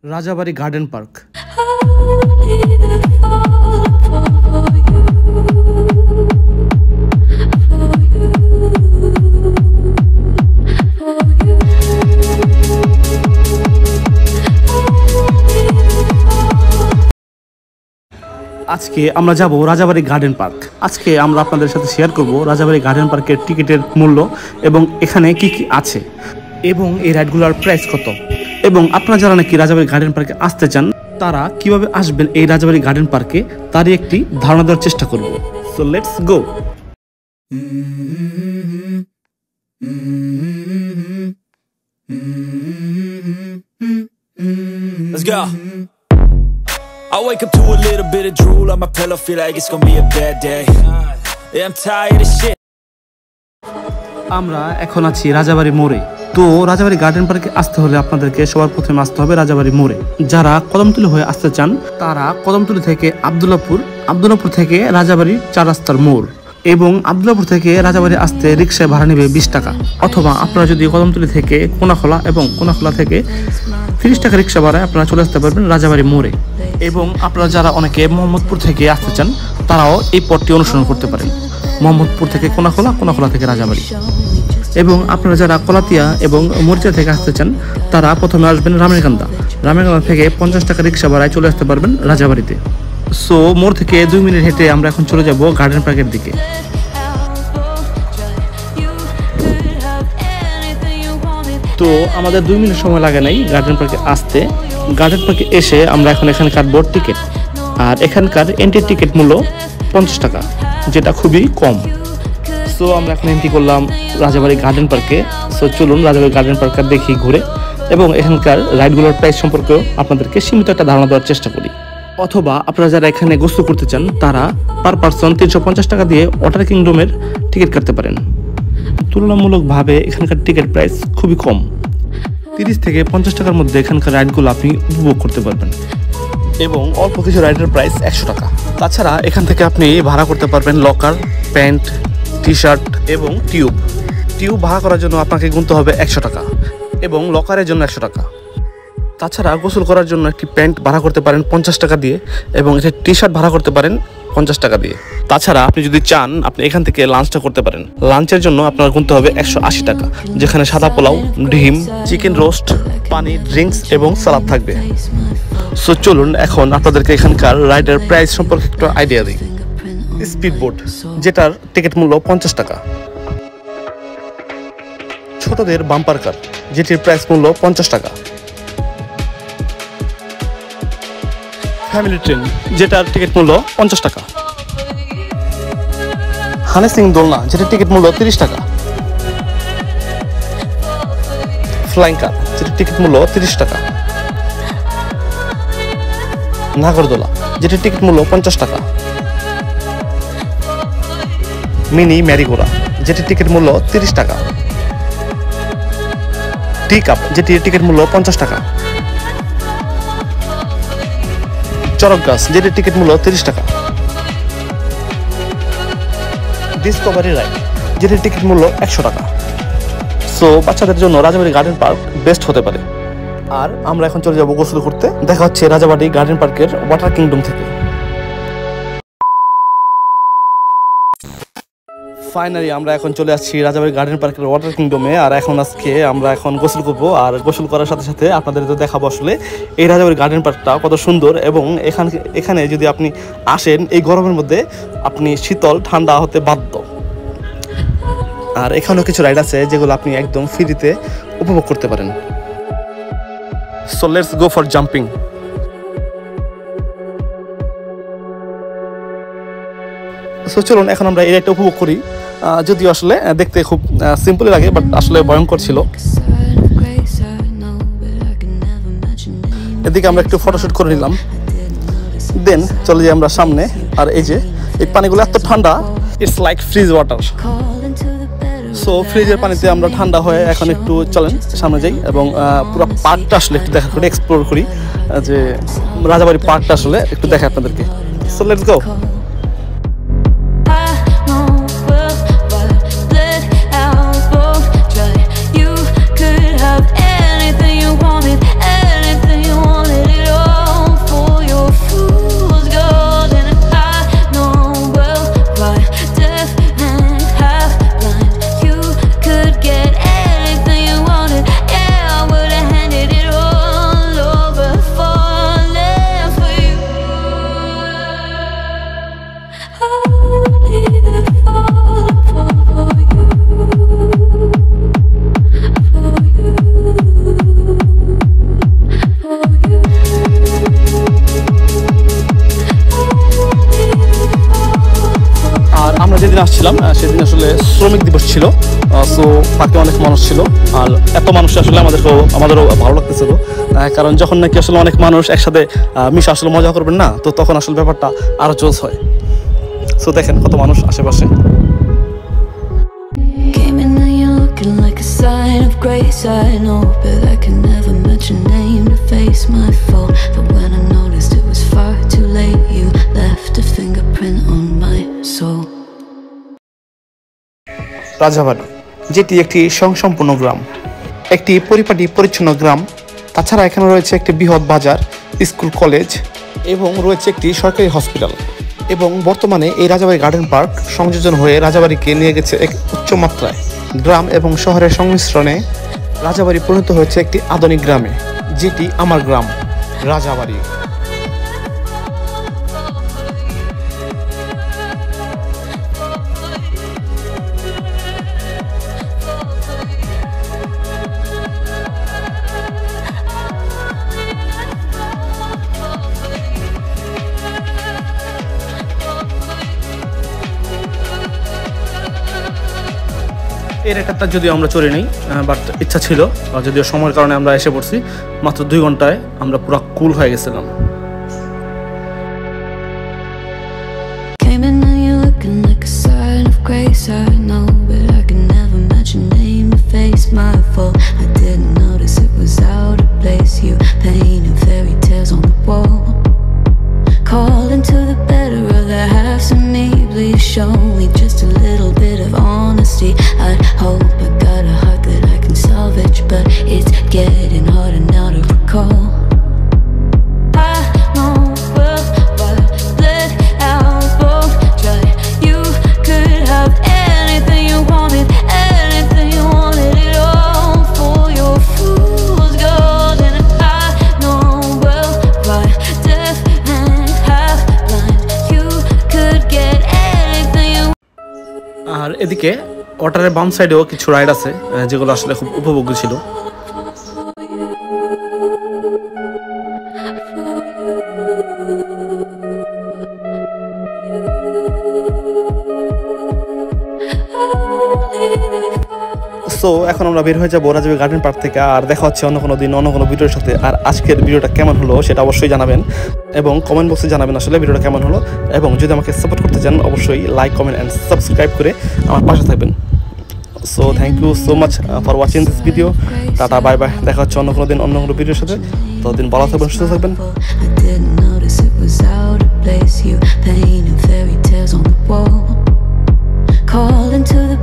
Rajabari garden park. আজকে আমরা যাব রাজাবাড়ি গার্ডেন পার্ক। আজকে আমরা আপনাদের সাথে শেয়ার করব রাজাবাড়ি গার্ডেন পার্কের টিকিটের মূল্য এবং এখানে কি কি আছে এবং এই রাইডগুলোর প্রাইস কত, এবং আপনারা যারা নাকি রাজাবাড়ি গার্ডেন পার্কে আসতে চান তারা কিভাবে আসবেন এই রাজাবাড়ি গার্ডেন পার্কে তারই একটি ধারণা দেওয়ার চেষ্টা করব। So let's go. Let's go. I wake up to a little bit of drool on my pillow, feel like it's gonna be a bad day. Yeah, I'm tired of shit. আমরা এখন আছি রাজাবাড়ি মোড়ে। তো রাজাবাড়ি গার্ডেন পার্কে আসতে হলে আপনাদেরকে সবার প্রথমে আসতে হবে রাজাবাড়ি মোড়ে। যারা কদমতলী হয়ে আসতে চান তারা কদমতলী থেকে আব্দুল্লাপুর থেকে রাজাবাড়ি 4 রাস্তার মোড়, এবং আব্দুল্লাপুর থেকে রাজাবাড়ি আসতে রিক্সায় ভাড়া নেবে 20 টাকা। অথবা আপনারা যদি কদমতলী থেকে কোনাখোলা এবং কোনাখোলা থেকে 30 টাকা রিক্সা ভাড়ায় আপনারা চলে আসতে পারবেন রাজাবাড়ি মোড়ে। এবং আপনারা যারা অনেকে মোহাম্মদপুর থেকে আসতে চান তারাও এই পথটি অনুসরণ করতে পারেন, মোহাম্মদপুর থেকে কোনাখোলা, কোনাখোলা থেকে রাজাবাড়ি। এবং আপনারা যারা কলাতিয়া এবং মরিচা থেকে আসতে চান তারা প্রথমে আসবেন রামেরকান্দা থেকে 50 টাকা রিক্সা ভাড়ায় চলে আসতে পারবেন রাজাবাড়িতে। সো মোড় থেকে 2 মিনিট হেঁটে আমরা এখন চলে যাব গার্ডেন পার্কের দিকে। তো আমাদের 2 মিনিট সময় লাগে নাই গার্ডেন পার্কে আসতে। গার্ডেন পার্কে এসে আমরা এখন এখানে কাটবো টিকিট, আর এখানকার এন্ট্রি টিকিট মূল্য 50 টাকা, যেটা খুবই কম। সো আমরা এখন এন্ট্রি করলাম রাজাবাড়ি গার্ডেন পার্কে। সো চলুন রাজাবাড়ি গার্ডেন পার্কে দেখি ঘুরে, এবং এখানকার রাইডগুলোর প্রাইস সম্পর্কেও আপনাদেরকে সীমিত একটা ধারণা দেওয়ার চেষ্টা করি। অথবা আপনারা যারা এখানে গোসল করতে চান তারা পার পারসন 350 টাকা দিয়ে ওয়াটার কিংডমের টিকিট কাটতে পারেন। তুলনামূলকভাবে এখানকার টিকিট প্রাইস খুবই কম, 30 থেকে 50 টাকার মধ্যে এখানকার রাইডগুলো আপনি উপভোগ করতে পারবেন, এবং অল্প কিছু রাইডের প্রাইস 100 টাকা। তাছাড়া এখান থেকে আপনি ভাড়া করতে পারবেন লকার, প্যান্ট, টি শার্ট এবং টিউব ভাড়া করার জন্য আপনাকে গুনতে হবে 100 টাকা, এবং লকারের জন্য 100 টাকা। তাছাড়া গোসল করার জন্য একটি প্যান্ট ভাড়া করতে পারেন 50 টাকা দিয়ে, এবং একটা টি শার্ট ভাড়া করতে পারেন 50 টাকা দিয়ে। তাছাড়া আপনি যদি চান আপনি এখান থেকে লাঞ্চটা করতে পারেন। লাঞ্চের জন্য আপনার গুনতে হবে 180 টাকা, যেখানে সাদা পোলাও, ডিম, চিকেন রোস্ট, পানি, ড্রিঙ্কস এবং সালাদ থাকবে। সো চলুন এখন আপনাদেরকে এখানকার রাইডের প্রাইস সম্পর্কে একটু আইডিয়া দিই। স্পিড বোট, যেটার টিকিট মূল্য 50 টাকা। ছোটদের বাম্পার কার, যেটির প্রাইস মূল্য 50 টাকা। ফ্যামিলি ট্রেন, যেটার টিকিট মূল্য 50 টাকা। হানি সিং দোলনা, যেটার টিকিট মূল্য 30 টাকা। ফ্লাইং কার, যেটার টিকিট মূল্য 30 টাকা। নাগরদোলা, যেটার টিকিট মূল্য 50 টাকা। মিনি ম্যারিগোরা, যেটির টিকিট মূল্য 30 টাকা। টি কাপ, যেটির টিকিট মূল্য 50 টাকা। চরক গাছ, যেটির টিকিট মূল্য 30 টাকা। ডিসকভারি রাইড, যেটির টিকিট মূল্য 100 টাকা। সো বাচ্চাদের জন্য রাজাবাড়ি গার্ডেন পার্ক বেস্ট হতে পারে। আর আমরা এখন চলে যাবো গোসল করতে। দেখা হচ্ছে রাজাবাড়ি গার্ডেন পার্কের ওয়াটার কিংডম থেকে। ফাইনালি আমরা এখন চলে আসছি রাজাবাড়ি গার্ডেন পার্কের ওয়াটার কিংডমে। আর আজকে আমরা গোসল করবো, আর গোসল করার সাথে সাথে আপনাদের তো দেখাবো আসলে এই রাজাবাড়ি গার্ডেন পার্কটা কত সুন্দর। এবং এখানে যদি আপনি আসেন এই গরমের মধ্যে আপনি শীতল ঠান্ডা হতে বাধ্য। আর এখানেও কিছু রাইড আছে যেগুলো আপনি একদম ফ্রিতে উপভোগ করতে পারেন। So let's go for jumping. So চলুন এখন আমরা এই রাইডটা উপভোগ করি। যদিও আসলে দেখতে খুব সিম্পলই লাগে, বাট আসলে ভয়ঙ্কর ছিল। এদিকে আমরা একটু ফটোশুট করে নিলাম, দেন চলে যাই আমরা সামনে। আর এই যে এই পানিগুলো এত ঠান্ডা, it's like fridge water. So ফ্রিজের পানিতে আমরা ঠান্ডা হয়ে এখন একটু চলেন সামনে যাই, এবং পুরো পার্কটা আসলে একটু দেখা করি, এক্সপ্লোর করি, যে রাজাবাড়ি পার্কটা আসলে একটু দেখা আপনাদেরকে। So let's go. You could have anything you wanted, anything you wanted. যেদিন আসছিলাম সেদিন আসলে শ্রমিক দিবস ছিল, সো পার্কে অনেক মানুষ ছিল। আর এত মানুষ আসলে আমাদেরও ভালো লাগতেছিল, কারণ যখন নাকি আসলে অনেক মানুষ একসাথে মিশে আসলে মজা করবেন না, তো তখন আসলে ব্যাপারটা আরও জোশ হয়। সো দেখেন কত মানুষ আশেপাশে। Looking like a sign of grace, I know, but I can never mention name to face my fault. But when I noticed it was far too late, you left a fingerprint on my soul. Rajabari, যেটি একটি স্বয়ংসম্পূর্ণ গ্রাম, একটি পরিপাটি পরিচ্ছন্ন গ্রাম। তাছাড়া এখানে রয়েছে একটি বৃহৎ বাজার, স্কুল, কলেজ এবং রয়েছে একটি সরকারি হসপিটাল। এবং বর্তমানে এই রাজাবাড়ি গার্ডেন পার্ক সংযোজন হয়ে রাজাবাড়িকে নিয়ে গেছে এক উচ্চ মাত্রায়। গ্রাম এবং শহরের সংমিশ্রণে রাজাবাড়ি পরিণত হয়েছে একটি আধুনিক গ্রামে, যেটি আমার গ্রাম রাজাবাড়ি। এর একটা যদিও আমরা চলে নেই, বাট ইচ্ছা ছিল, যদিও সময়ের কারণে আমরা এসে পড়ছি। মাত্র 2 ঘন্টায় আমরা পুরো কুল হয়ে গেছিলাম। Calling to the better of the halves of me, please show me just a little bit of honesty. I hope I got a heart that I can salvage, but it's getting harder now to recall. I know we'll let out both dry. You could have anything you wanted, anything you wanted, it all for your fool's gold. And I know well why deaf and half blind. You could get anything you. আর এদিকে ওয়াটারের বাম সাইডেও কিছু ride আছে, যেগুলো আসলে খুব উপভোগ্য ছিল। সো এখন আমরা বের হয়ে যাবো রাজাবাড়ি গার্ডেন পার্ক থেকে। আর দেখা হচ্ছে অন্য কোনো দিন অন্য কোনো ভিডিওর সাথে। আর আজকের ভিডিওটা কেমন হলো সেটা অবশ্যই জানাবেন এবং কমেন্ট বক্সে জানাবেন আসলে ভিডিওটা কেমন হলো। এবং যদি আমাকে সাপোর্ট করতে চান অবশ্যই লাইক, কমেন্ট অ্যান্ড সাবস্ক্রাইব করে আমার পাশে থাকবেন। So thank you so much for watching this video. Tata, bye bye. দেখা হচ্ছে অন্য কোনো দিন অন্য কোনো ভিডিওর সাথে। ততদিন ভালো থাকবেন, সুস্থ থাকবেন। Calling to the